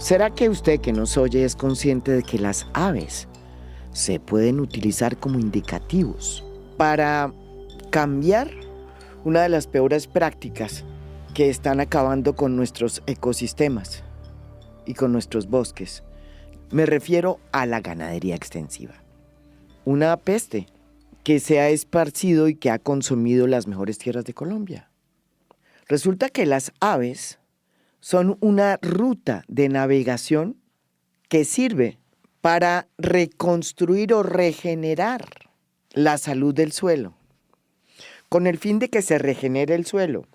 ¿Será que usted que nos oye es consciente de que las aves se pueden utilizar como indicativos para cambiar una de las peores prácticas que están acabando con nuestros ecosistemas y con nuestros bosques? Me refiero a la ganadería extensiva. Una peste que se ha esparcido y que ha consumido las mejores tierras de Colombia. Resulta que las aves son una ruta de navegación que sirve para reconstruir o regenerar la salud del suelo, con el fin de que se regenere el suelo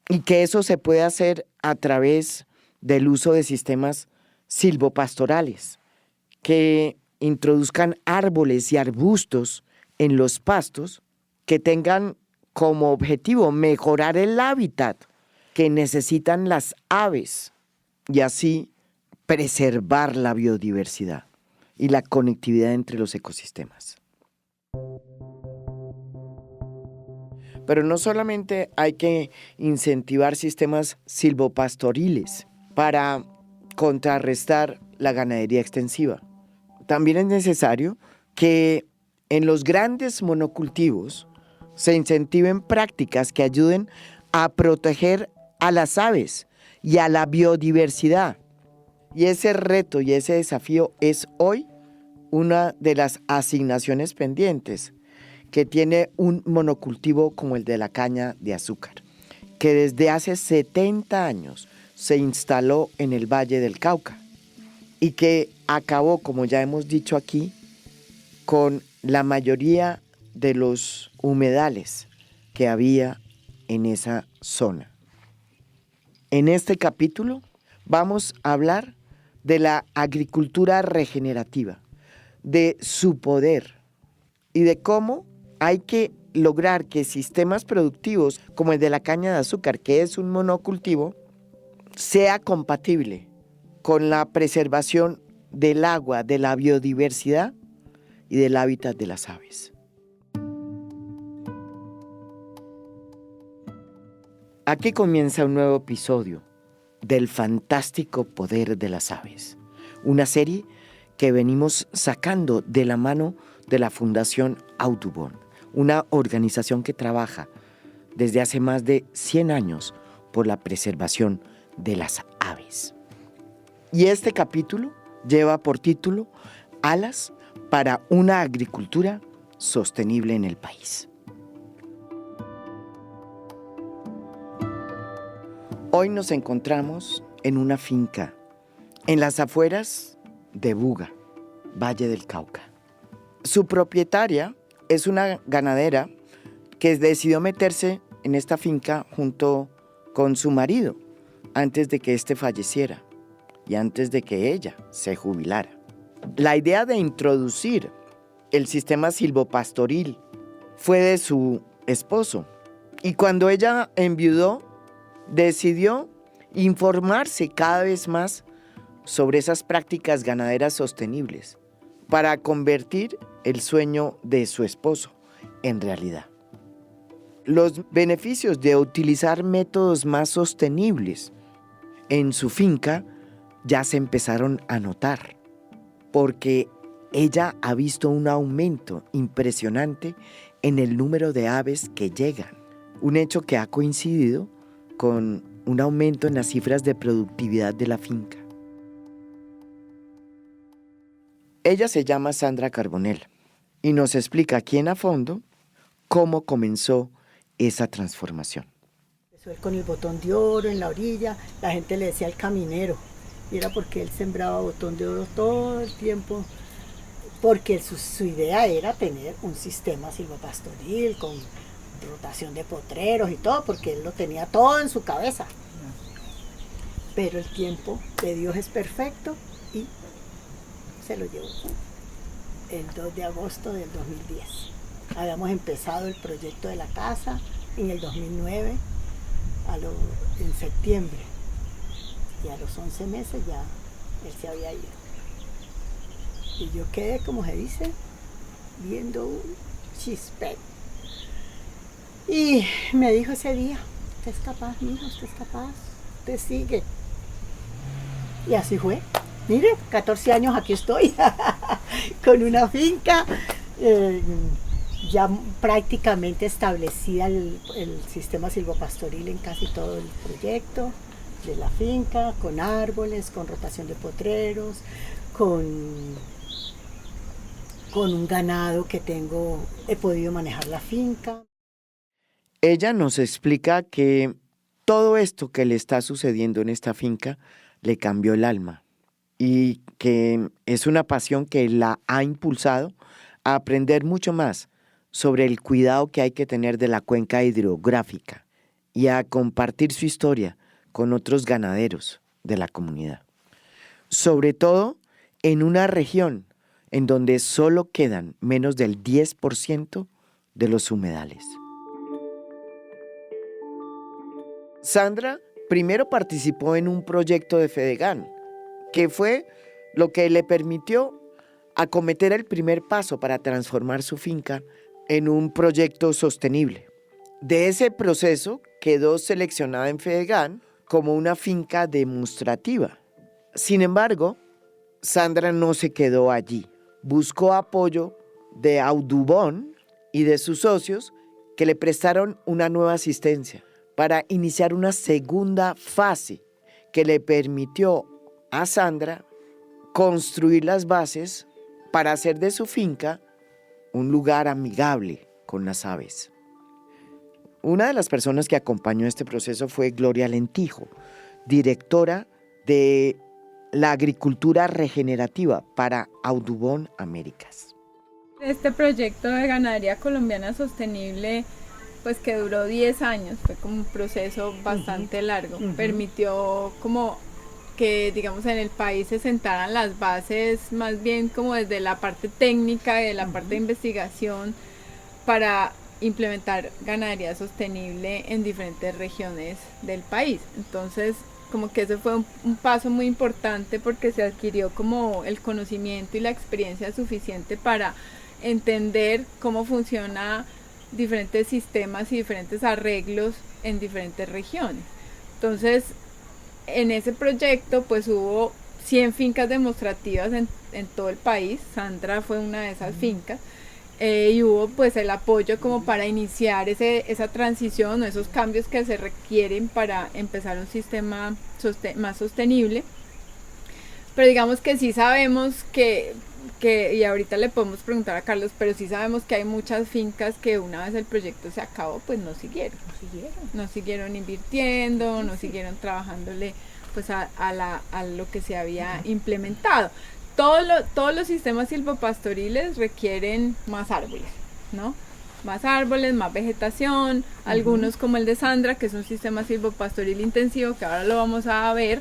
y que eso se puede hacer a través del uso de sistemas silvopastorales que introduzcan árboles y arbustos en los pastos que tengan como objetivo mejorar el hábitat que necesitan las aves y así preservar la biodiversidad y la conectividad entre los ecosistemas. Pero no solamente hay que incentivar sistemas silvopastoriles para contrarrestar la ganadería extensiva. También es necesario que en los grandes monocultivos se incentiven prácticas que ayuden a proteger a las aves y a la biodiversidad. Y ese reto y ese desafío es hoy una de las asignaciones pendientes que tiene un monocultivo como el de la caña de azúcar, que desde hace 70 años se instaló en el Valle del Cauca y que acabó, como ya hemos dicho aquí, con la mayoría de los humedales que había en esa zona. En este capítulo vamos a hablar de la agricultura regenerativa, de su poder y de cómo hay que lograr que sistemas productivos como el de la caña de azúcar, que es un monocultivo, sea compatible con la preservación del agua, de la biodiversidad y del hábitat de las aves. Aquí comienza un nuevo episodio del fantástico poder de las aves, una serie que venimos sacando de la mano de la Fundación Audubon, una organización que trabaja desde hace más de 100 años por la preservación de las aves. Y este capítulo lleva por título Alas para una agricultura sostenible en el país. Hoy nos encontramos en una finca en las afueras de Buga, Valle del Cauca. Su propietaria es una ganadera que decidió meterse en esta finca junto con su marido antes de que éste falleciera y antes de que ella se jubilara. La idea de introducir el sistema silvopastoril fue de su esposo y cuando ella enviudó decidió informarse cada vez más sobre esas prácticas ganaderas sostenibles para convertir el sueño de su esposo en realidad. Los beneficios de utilizar métodos más sostenibles en su finca ya se empezaron a notar, porque ella ha visto un aumento impresionante en el número de aves que llegan, un hecho que ha coincidido con un aumento en las cifras de productividad de la finca. Ella se llama Sandra Carbonell y nos explica aquí a fondo cómo comenzó esa transformación. Empezó con el botón de oro en la orilla, la gente le decía el caminero, y era porque él sembraba botón de oro todo el tiempo, porque su idea era tener un sistema silvopastoril con rotación de potreros y todo, porque él lo tenía todo en su cabeza. Pero el tiempo de Dios es perfecto y se lo llevó el 2 de agosto del 2010. Habíamos empezado el proyecto de la casa en el 2009, en septiembre, y a los 11 meses ya él se había ido. Y yo quedé, como se dice, viendo un chispero. Y me dijo ese día, usted es capaz, mijo, usted es capaz, usted sigue. Y así fue. Mire, 14 años aquí estoy, con una finca ya prácticamente establecida el sistema silvopastoril en casi todo el proyecto de la finca, con árboles, con rotación de potreros, con un ganado que he podido manejar la finca. Ella nos explica que todo esto que le está sucediendo en esta finca le cambió el alma y que es una pasión que la ha impulsado a aprender mucho más sobre el cuidado que hay que tener de la cuenca hidrográfica y a compartir su historia con otros ganaderos de la comunidad. Sobre todo en una región en donde solo quedan menos del 10% de los humedales. Sandra primero participó en un proyecto de Fedegan, que fue lo que le permitió acometer el primer paso para transformar su finca en un proyecto sostenible. De ese proceso quedó seleccionada en Fedegan como una finca demostrativa. Sin embargo, Sandra no se quedó allí. Buscó apoyo de Audubon y de sus socios que le prestaron una nueva asistencia para iniciar una segunda fase que le permitió a Sandra construir las bases para hacer de su finca un lugar amigable con las aves. Una de las personas que acompañó este proceso fue Gloria Lentijo, directora de la agricultura regenerativa para Audubon Américas. Este proyecto de ganadería colombiana sostenible, pues que duró 10 años, fue como un proceso bastante largo. Permitió como que, digamos, en el país se sentaran las bases más bien como desde la parte técnica y de la parte de investigación para implementar ganadería sostenible en diferentes regiones del país. Entonces, como que ese fue un paso muy importante porque se adquirió como el conocimiento y la experiencia suficiente para entender cómo funciona diferentes sistemas y diferentes arreglos en diferentes regiones. Entonces, en ese proyecto pues hubo 100 fincas demostrativas en todo el país. Sandra fue una de esas fincas. Y hubo pues el apoyo como para iniciar esa transición o esos cambios que se requieren para empezar un sistema más sostenible. Pero digamos que sí sabemos que, y ahorita le podemos preguntar a Carlos, pero sí sabemos que hay muchas fincas que una vez el proyecto se acabó, pues no siguieron invirtiendo, no siguieron trabajándole pues a lo que se había implementado. Todos los sistemas silvopastoriles requieren más árboles, ¿no? Más árboles, más vegetación, algunos como el de Sandra, que es un sistema silvopastoril intensivo, que ahora lo vamos a ver,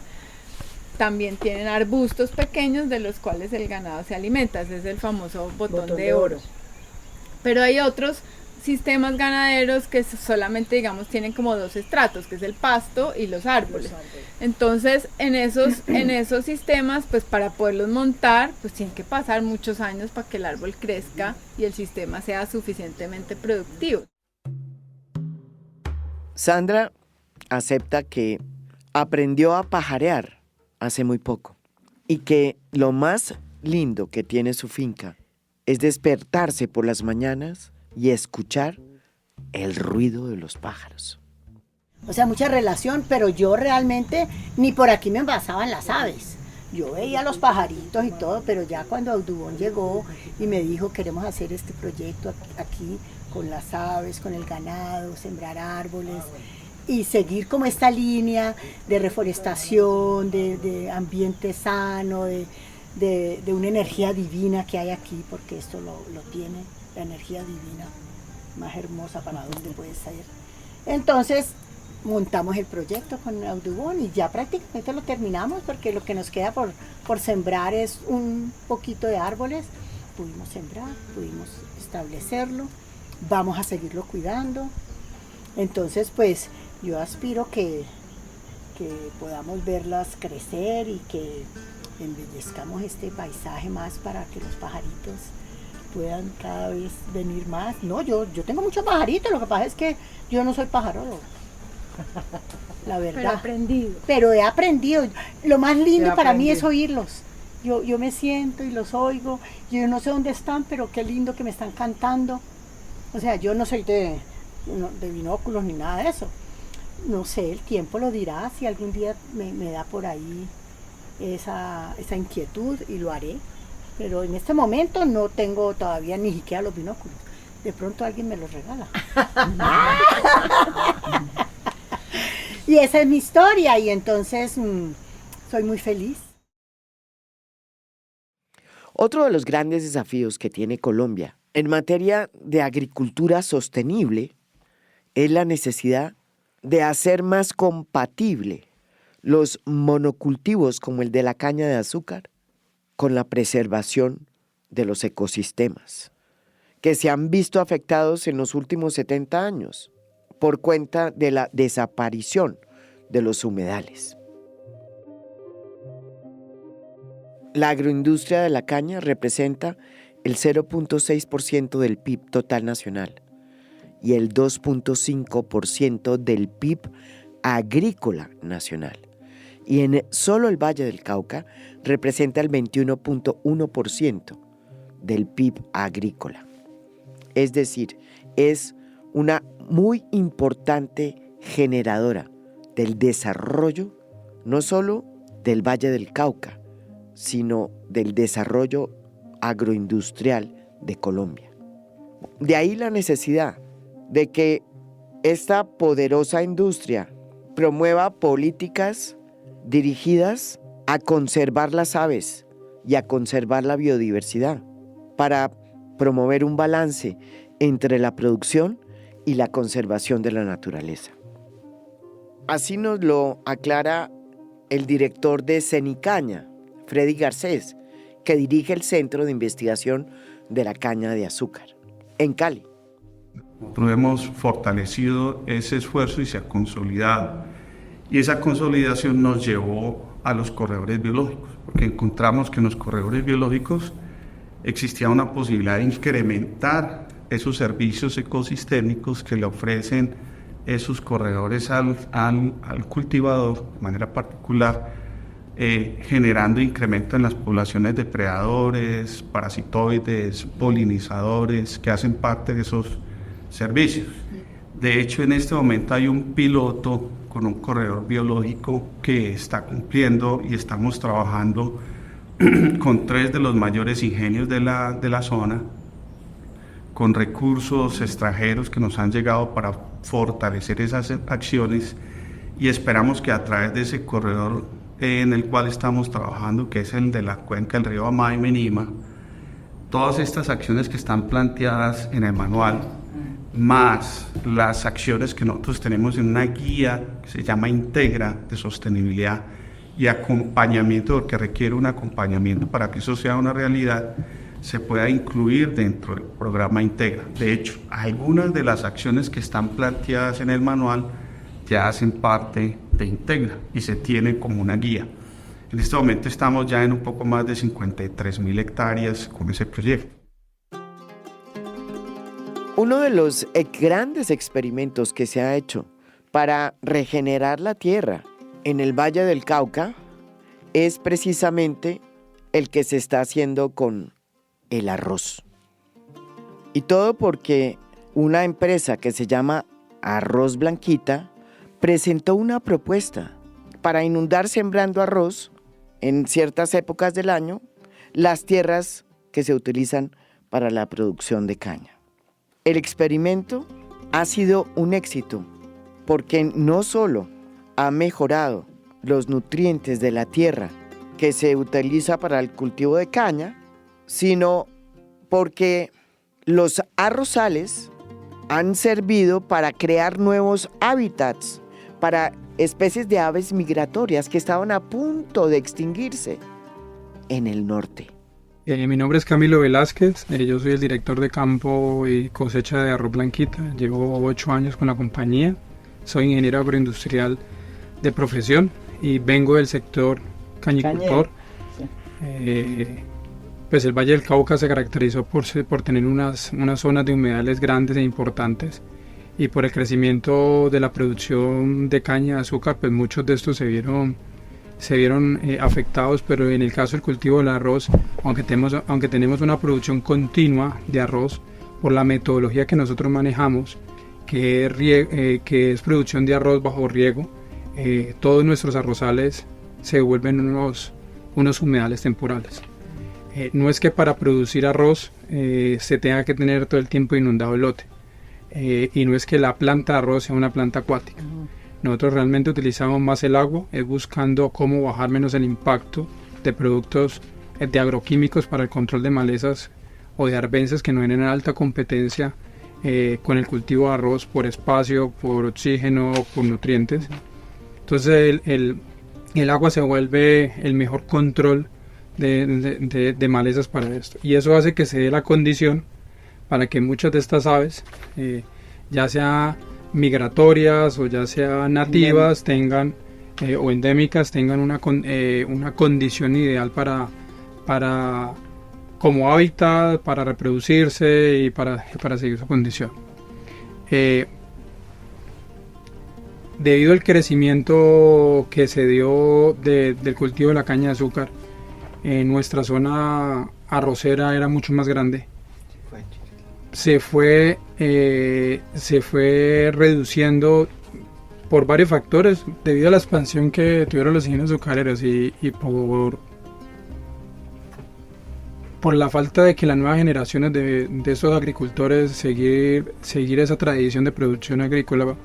también tienen arbustos pequeños de los cuales el ganado se alimenta, ese es el famoso botón de oro. Pero hay otros sistemas ganaderos que solamente, digamos, tienen como dos estratos, que es el pasto y los árboles. Entonces, en esos sistemas, pues para poderlos montar, pues tienen que pasar muchos años para que el árbol crezca y el sistema sea suficientemente productivo. Sandra acepta que aprendió a pajarear hace muy poco y que lo más lindo que tiene su finca es despertarse por las mañanas y escuchar el ruido de los pájaros. O sea, mucha relación, pero yo realmente ni por aquí me envasaban las aves. Yo veía los pajaritos y todo, pero ya cuando Audubon llegó y me dijo queremos hacer este proyecto aquí con las aves, con el ganado, sembrar árboles y seguir como esta línea de reforestación, de ambiente sano, de una energía divina que hay aquí, porque esto lo tiene, la energía divina más hermosa para donde puede ser. Entonces montamos el proyecto con Audubon y ya prácticamente lo terminamos porque lo que nos queda por sembrar es un poquito de árboles. Pudimos sembrar, pudimos establecerlo, vamos a seguirlo cuidando. Entonces pues yo aspiro que podamos verlas crecer y que embellezcamos este paisaje más para que los pajaritos puedan cada vez venir más. No, yo tengo muchos pajaritos, lo que pasa es que yo no soy pajarólogo. la verdad. Pero aprendido. Pero he aprendido. Lo más lindo He para mí aprendido. es oírlos. Yo me siento y los oigo. Yo no sé dónde están, pero qué lindo que me están cantando. O sea, yo no soy de binóculos ni nada de eso. No sé, el tiempo lo dirá. Si algún día me da por ahí esa inquietud, y lo haré. Pero en este momento no tengo todavía ni siquiera los binóculos. De pronto alguien me los regala. Y esa es mi historia, y entonces soy muy feliz. Otro de los grandes desafíos que tiene Colombia en materia de agricultura sostenible es la necesidad de hacer más compatible los monocultivos como el de la caña de azúcar con la preservación de los ecosistemas, que se han visto afectados en los últimos 70 años por cuenta de la desaparición de los humedales. La agroindustria de la caña representa el 0.6% del PIB total nacional y el 2.5% del PIB agrícola nacional. Y en solo el Valle del Cauca representa el 21.1% del PIB agrícola. Es decir, es una muy importante generadora del desarrollo, no solo del Valle del Cauca, sino del desarrollo agroindustrial de Colombia. De ahí la necesidad de que esta poderosa industria promueva políticas dirigidas a conservar las aves y a conservar la biodiversidad para promover un balance entre la producción y la conservación de la naturaleza. Así nos lo aclara el director de Cenicaña, Freddy Garcés, que dirige el Centro de Investigación de la Caña de Azúcar, en Cali. Nosotros hemos fortalecido ese esfuerzo y se ha consolidado. Y esa consolidación nos llevó a los corredores biológicos, porque encontramos que en los corredores biológicos existía una posibilidad de incrementar esos servicios ecosistémicos que le ofrecen esos corredores al cultivador de manera particular, generando incremento en las poblaciones de depredadores, parasitoides, polinizadores que hacen parte de esos servicios. De hecho, en este momento hay un piloto con un corredor biológico que está cumpliendo y estamos trabajando con 3 de los mayores ingenios de la zona, con recursos extranjeros que nos han llegado para fortalecer esas acciones, y esperamos que a través de ese corredor en el cual estamos trabajando, que es el de la cuenca del río Amá y Menima, todas estas acciones que están planteadas en el manual, más las acciones que nosotros tenemos en una guía que se llama Integra de sostenibilidad y acompañamiento, porque requiere un acompañamiento para que eso sea una realidad, se pueda incluir dentro del programa Integra. De hecho, algunas de las acciones que están planteadas en el manual ya hacen parte de Integra y se tiene como una guía. En este momento estamos ya en un poco más de 53.000 hectáreas con ese proyecto. Uno de los grandes experimentos que se ha hecho para regenerar la tierra en el Valle del Cauca es precisamente el que se está haciendo con el arroz. Y todo porque una empresa que se llama Arroz Blanquita presentó una propuesta para inundar sembrando arroz en ciertas épocas del año las tierras que se utilizan para la producción de caña. El experimento ha sido un éxito porque no solo ha mejorado los nutrientes de la tierra que se utiliza para el cultivo de caña, sino porque los arrozales han servido para crear nuevos hábitats para especies de aves migratorias que estaban a punto de extinguirse en el norte. Mi nombre es Camilo Velázquez, yo soy el director de campo y cosecha de Arroz Blanquita, llevo 8 años con la compañía, soy ingeniero agroindustrial de profesión y vengo del sector cañicultor. Pues el Valle del Cauca se caracterizó por tener unas zonas de humedales grandes e importantes, y por el crecimiento de la producción de caña de azúcar, pues muchos de estos se vieron afectados, pero en el caso del cultivo del arroz, aunque tenemos una producción continua de arroz, por la metodología que nosotros manejamos, que es producción de arroz bajo riego, todos nuestros arrozales se vuelven unos humedales temporales. No es que para producir arroz se tenga que tener todo el tiempo inundado el lote, y no es que la planta de arroz sea una planta acuática. Nosotros realmente utilizamos más el agua, es buscando cómo bajar menos el impacto de productos de agroquímicos para el control de malezas o de arbences que no tienen alta competencia con el cultivo de arroz por espacio, por oxígeno, por nutrientes. Entonces el agua se vuelve el mejor control de malezas para esto, y eso hace que se dé la condición para que muchas de estas aves, ya sea migratorias o ya sea nativas, tengan o endémicas, tengan una condición ideal para como hábitat, para reproducirse y para seguir su condición. Debido al crecimiento que se dio del cultivo de la caña de azúcar, nuestra zona arrocera era mucho más grande. Se fue reduciendo por varios factores, debido a la expansión que tuvieron los ingenios azucareros y por la falta de que las nuevas generaciones de estos agricultores seguir esa tradición de producción agrícola,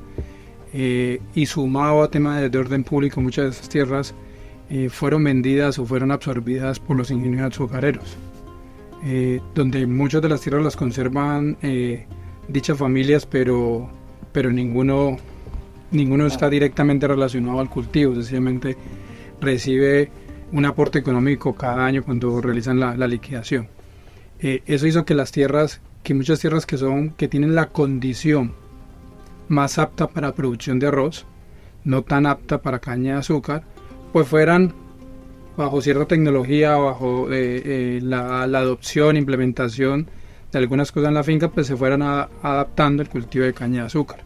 y sumado a temas de orden público, muchas de esas tierras fueron vendidas o fueron absorbidas por los ingenios azucareros, donde muchas de las tierras las conservan dichas familias, pero ninguno está directamente relacionado al cultivo, sencillamente recibe un aporte económico cada año cuando realizan la liquidación. Eso hizo que muchas tierras que tienen la condición más apta para la producción de arroz, no tan apta para caña de azúcar, pues fueran bajo cierta tecnología, bajo la adopción, implementación de algunas cosas en la finca, pues se fueran adaptando al cultivo de caña de azúcar.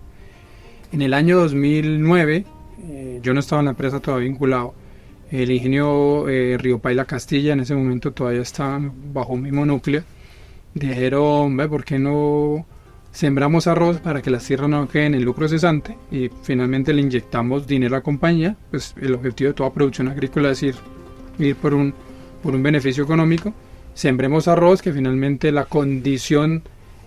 En el año 2009, yo no estaba en la empresa todavía vinculado, el ingenio Río Paila Castilla, en ese momento todavía estaban bajo un mismo núcleo, dijeron, ¿por qué no sembramos arroz para que las tierras no queden en lucro cesante? Y finalmente le inyectamos dinero a la compañía. Pues el objetivo de toda producción agrícola es ir por un beneficio económico. Sembremos arroz, que finalmente la condición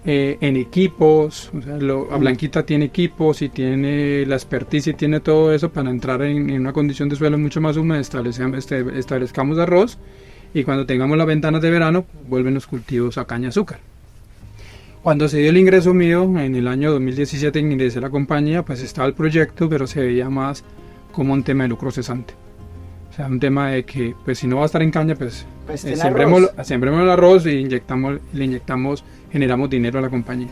en equipos, o sea, Blanquita tiene equipos y tiene la expertise y tiene todo eso para entrar en una condición de suelo mucho más húmeda, establezcamos arroz, y cuando tengamos las ventanas de verano vuelven los cultivos a caña azúcar. Cuando se dio el ingreso mío en el año 2017, ingresé a la compañía, pues estaba el proyecto, pero se veía más como un tema de lucro cesante. O sea, un tema de que, pues si no va a estar en caña, pues sembremos el arroz y generamos dinero a la compañía.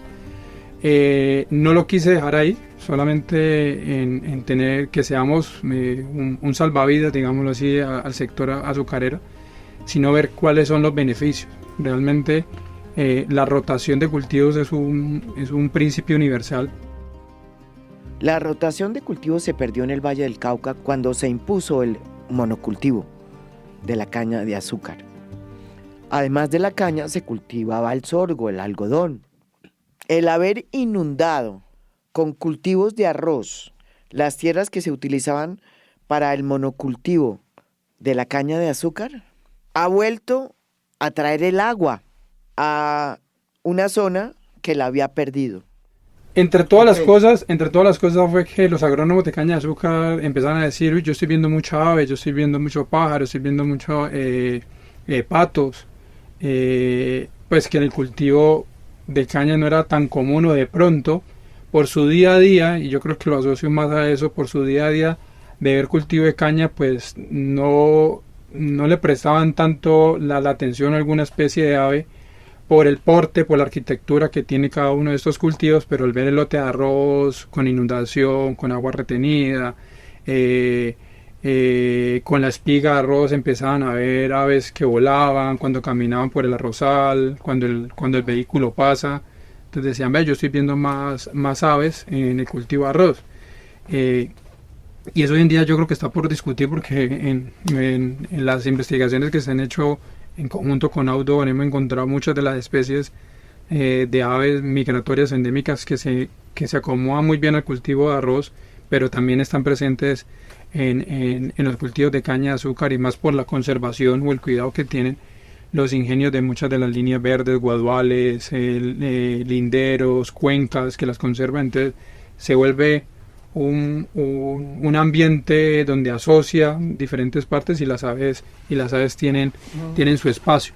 No lo quise dejar ahí, solamente en tener que seamos un salvavidas, digámoslo así, al sector azucarero, sino ver cuáles son los beneficios. Realmente la rotación de cultivos es un principio universal. La rotación de cultivos se perdió en el Valle del Cauca cuando se impuso el monocultivo de la caña de azúcar. Además de la caña, se cultivaba el sorgo, el algodón. El haber inundado con cultivos de arroz las tierras que se utilizaban para el monocultivo de la caña de azúcar ha vuelto a traer el agua a una zona que la había perdido. Entre todas las cosas fue que los agrónomos de caña de azúcar empezaron a decir, yo estoy viendo mucha ave, yo estoy viendo mucho pájaro, estoy viendo mucho patos, pues que en el cultivo de caña no era tan común, o de pronto por su día a día, y yo creo que lo asocio más a eso, por su día a día de ver cultivo de caña, pues no le prestaban tanto la atención a alguna especie de ave, por el porte, por la arquitectura que tiene cada uno de estos cultivos, pero al ver el lote de arroz con inundación, con agua retenida, con la espiga de arroz empezaban a ver aves que volaban cuando caminaban por el arrozal, cuando el vehículo pasa, Entonces decían, ve, yo estoy viendo más aves en el cultivo de arroz. Y eso hoy en día yo creo que está por discutir, porque en las investigaciones que se han hecho en conjunto con Audubon hemos encontrado muchas de las especies de aves migratorias endémicas que se acomodan muy bien al cultivo de arroz, pero también están presentes en los cultivos de caña de azúcar, y más por la conservación o el cuidado que tienen los ingenios de muchas de las líneas verdes, guaduales, linderos, cuencas que las conservan. Entonces se vuelve un ambiente donde asocia diferentes partes, y las aves tienen su espacio.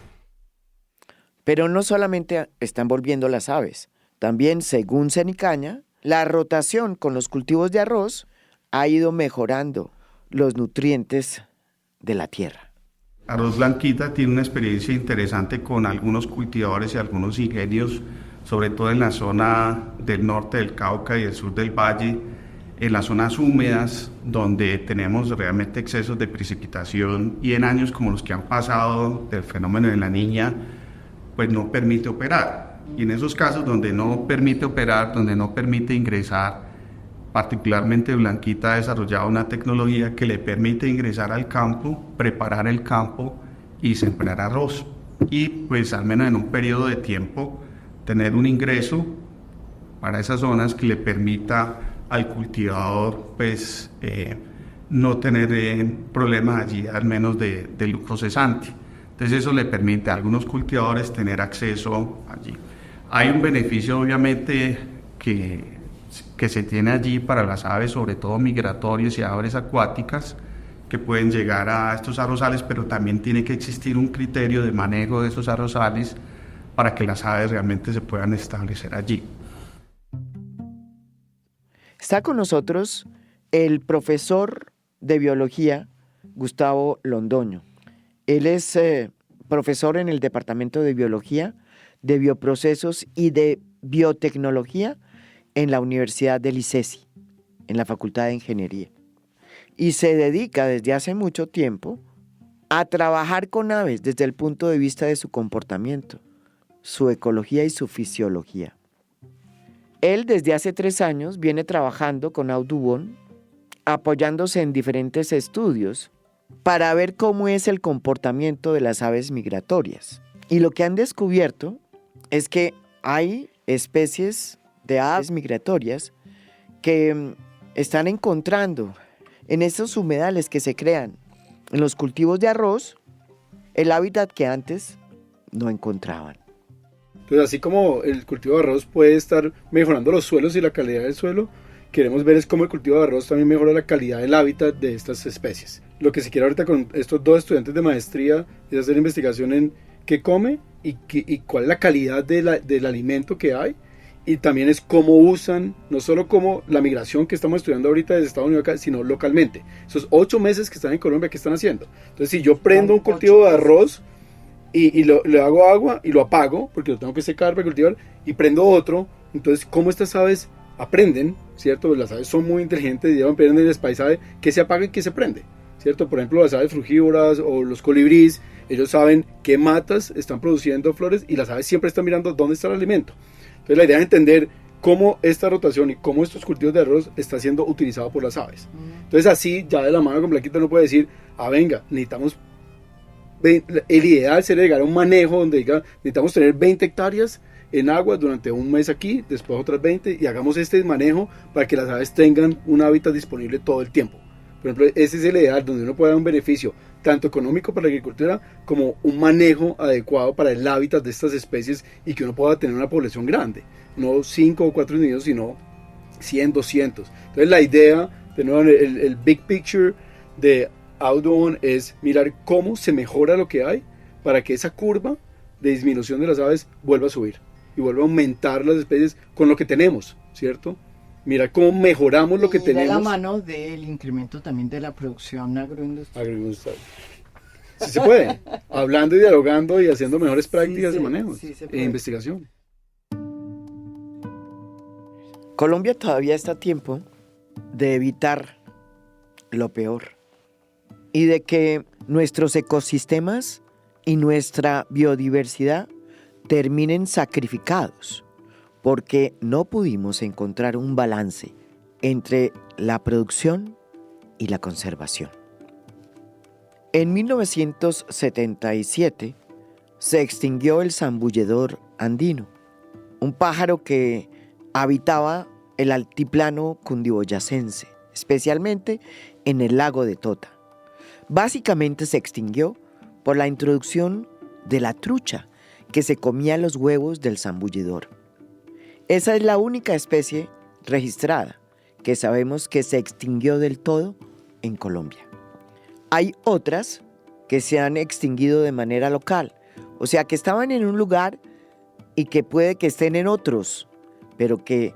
Pero no solamente están volviendo las aves, también, según Cenicaña, la rotación con los cultivos de arroz ha ido mejorando los nutrientes de la tierra. Arroz Blanquita tiene una experiencia interesante con algunos cultivadores y algunos ingenios, sobre todo en la zona del norte del Cauca y el sur del valle, en las zonas húmedas donde tenemos realmente excesos de precipitación, y en años como los que han pasado del fenómeno de la Niña, pues no permite operar. Y en esos casos donde no permite operar, donde no permite ingresar, particularmente Blanquita ha desarrollado una tecnología que le permite ingresar al campo, preparar el campo y sembrar arroz. Y pues al menos en un periodo de tiempo tener un ingreso para esas zonas que le permita al cultivador pues no tener problemas allí, al menos de lucro cesante. Entonces eso le permite a algunos cultivadores tener acceso allí. Hay un beneficio obviamente que se tiene allí para las aves, sobre todo migratorias y aves acuáticas, que pueden llegar a estos arrozales, pero también tiene que existir un criterio de manejo de esos arrozales para que las aves realmente se puedan establecer allí. Está con nosotros el profesor de biología, Gustavo Londoño. Él es profesor en el Departamento de Biología, de Bioprocesos y de Biotecnología en la Universidad del ICESI, en la Facultad de Ingeniería. Y se dedica desde hace mucho tiempo a trabajar con aves desde el punto de vista de su comportamiento, su ecología y su fisiología. Él desde hace 3 años viene trabajando con Audubon, apoyándose en diferentes estudios para ver cómo es el comportamiento de las aves migratorias. Y lo que han descubierto es que hay especies de aves migratorias que están encontrando en esos humedales que se crean en los cultivos de arroz el hábitat que antes no encontraban. Entonces, así como el cultivo de arroz puede estar mejorando los suelos y la calidad del suelo, queremos ver es cómo el cultivo de arroz también mejora la calidad del hábitat de estas especies. Lo que se quiere ahorita con estos 2 estudiantes de maestría es hacer investigación en qué come y cuál es la calidad del alimento que hay, y también es cómo usan, no solo como la migración que estamos estudiando ahorita desde Estados Unidos acá, sino localmente. Esos 8 meses que están en Colombia, ¿qué están haciendo? Entonces, si yo prendo un cultivo de arroz y le hago agua y lo apago, porque lo tengo que secar para cultivar, y prendo otro, entonces, ¿cómo estas aves aprenden, cierto? Las aves son muy inteligentes y aprenden el paisaje, qué se apaga y qué se prende, cierto. Por ejemplo, las aves frugívoras o los colibríes, ellos saben qué matas están produciendo flores, y las aves siempre están mirando dónde está el alimento. Entonces la idea es entender cómo esta rotación y cómo estos cultivos de arroz está siendo utilizado por las aves. Entonces así, ya de la mano con Blanquita, uno puede decir, venga, necesitamos, el ideal sería llegar a un manejo donde diga, necesitamos tener 20 hectáreas en agua durante un mes aquí, después otras 20, y hagamos este manejo para que las aves tengan un hábitat disponible todo el tiempo. Por ejemplo, ese es el ideal, donde uno puede dar un beneficio tanto económico para la agricultura como un manejo adecuado para el hábitat de estas especies, y que uno pueda tener una población grande, no 5 o 4 individuos, sino 100, 200. Entonces la idea, de nuevo, el big picture de Audubon es mirar cómo se mejora lo que hay para que esa curva de disminución de las aves vuelva a subir y vuelva a aumentar las especies con lo que tenemos, ¿cierto? Mira cómo mejoramos lo que tenemos. Y de la mano del incremento también de la producción agroindustrial. Sí se puede, hablando y dialogando y haciendo mejores prácticas de manejo e investigación. Colombia todavía está a tiempo de evitar lo peor y de que nuestros ecosistemas y nuestra biodiversidad terminen sacrificados porque no pudimos encontrar un balance entre la producción y la conservación. En 1977 se extinguió el zambulledor andino, un pájaro que habitaba el altiplano cundiboyacense, especialmente en el lago de Tota. Básicamente se extinguió por la introducción de la trucha, que se comía los huevos del zambulledor. Esa es la única especie registrada que sabemos que se extinguió del todo en Colombia. Hay otras que se han extinguido de manera local, o sea que estaban en un lugar y que puede que estén en otros, pero que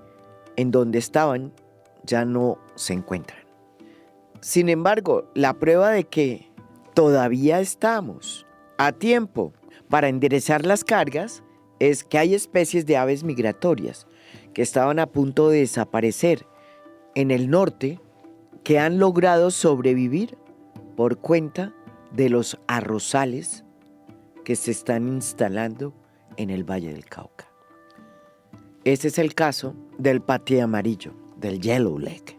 en donde estaban ya no se encuentran. Sin embargo, la prueba de que todavía estamos a tiempo para enderezar las cargas es que hay especies de aves migratorias que estaban a punto de desaparecer en el norte que han logrado sobrevivir por cuenta de los arrozales que se están instalando en el Valle del Cauca. Ese es el caso del paté amarillo, del yellowleg.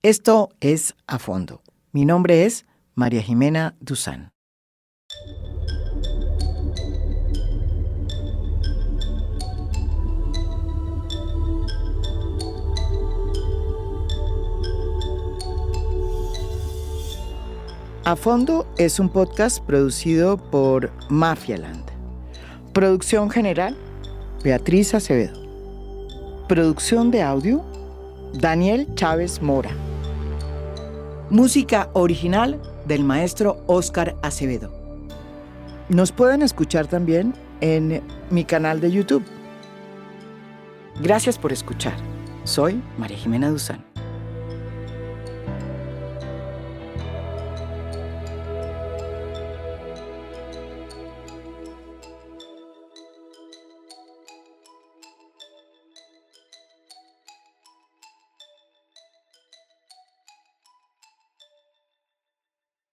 Esto es A Fondo. Mi nombre es María Jimena Duzán. A Fondo es un podcast producido por Mafialand. Producción general, Beatriz Acevedo. Producción de audio, Daniel Chávez Mora. Música original del maestro Óscar Acevedo. Nos pueden escuchar también en mi canal de YouTube. Gracias por escuchar. Soy María Jimena Duzán.